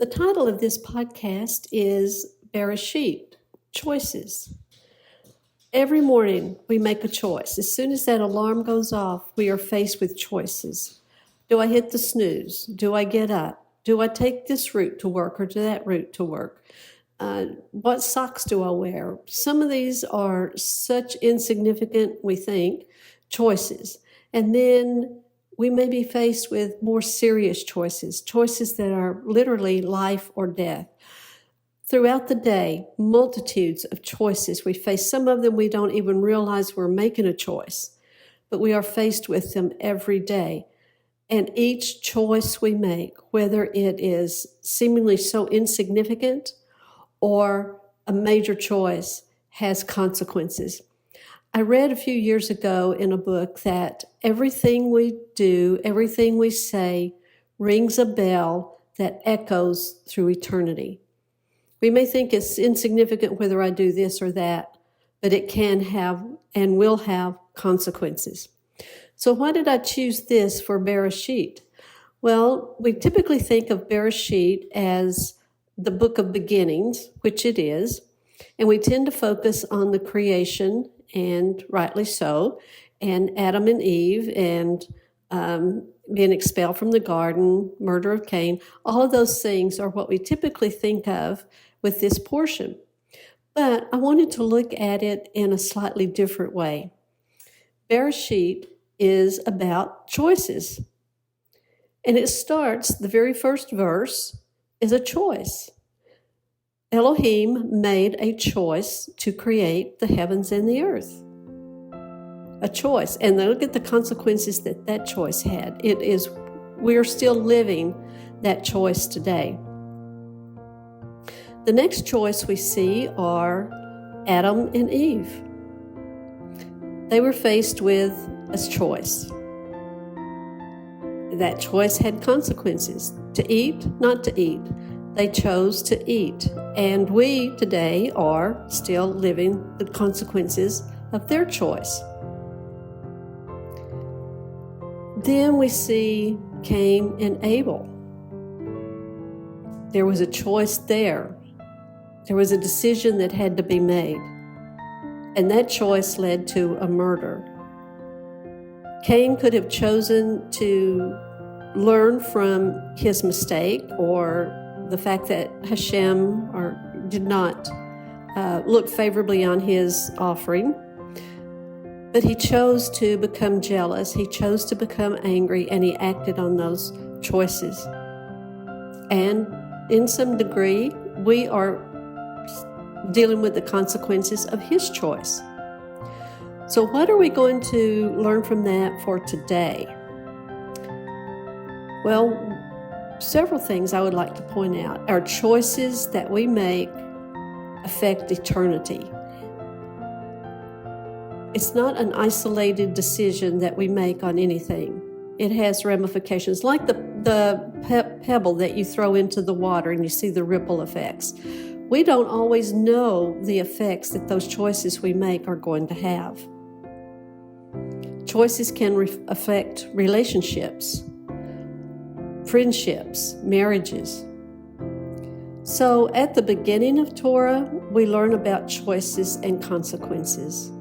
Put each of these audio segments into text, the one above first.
The title of this podcast is Bereshit, Choices. Every morning we make a choice. As soon as that alarm goes off, we are faced with choices. Do I hit the snooze? Do I get up? Do I take this route to work or to that route to work? What socks do I wear? Some of these are such insignificant, we think, choices. And then we may be faced with more serious choices that are literally life or death. Throughout the day, multitudes of choices we face. Some of them we don't even realize we're making a choice, but we are faced with them every day. And each choice we make, whether it is seemingly so insignificant or a major choice, has consequences. I read a few years ago in a book that everything we do, everything we say, rings a bell that echoes through eternity. We may think it's insignificant whether I do this or that, but it can have and will have consequences. So why did I choose this for Bereshit? Well, we typically think of Bereshit as the book of beginnings, which it is, and we tend to focus on the creation, and rightly so, and Adam and Eve, and being expelled from the garden, murder of Cain. All of those things are what we typically think of with this portion. But I wanted to look at it in a slightly different way. Bereshit is about choices. And it starts, the very first verse is a choice. Elohim made a choice to create the heavens and the earth. A choice. And look at the consequences that choice had. We are still living that choice today. The next choice we see are Adam and Eve. They were faced with a choice. That choice had consequences. To eat, not to eat. They chose to eat. And we today are still living the consequences of their choice. Then we see Cain and Abel. There was a choice there. There was a decision that had to be made. And that choice led to a murder. Cain could have chosen to learn from his mistake or the fact that Hashem did not look favorably on his offering. But he chose to become jealous, he chose to become angry, and he acted on those choices. And in some degree, we are dealing with the consequences of his choice. So what are we going to learn from that for today? Well, several things I would like to point out. Our choices that we make affect eternity. It's not an isolated decision that we make on anything. It has ramifications, like the pebble that you throw into the water and you see the ripple effects. We don't always know the effects that those choices we make are going to have. Choices can affect relationships, friendships, marriages. So at the beginning of Torah, we learn about choices and consequences.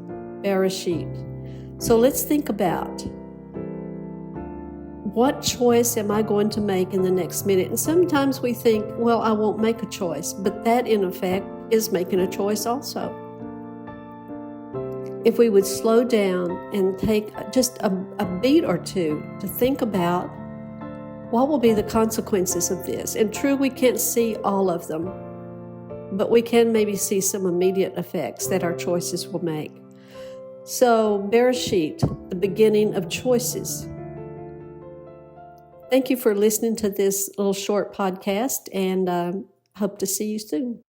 Bereshit. So let's think about what choice am I going to make in the next minute? And sometimes we think, well, I won't make a choice, but that in effect is making a choice also. If we would slow down and take just a beat or two to think about what will be the consequences of this. And true, we can't see all of them, but we can maybe see some immediate effects that our choices will make. So, Bereshit, the beginning of choices. Thank you for listening to this little short podcast, and hope to see you soon.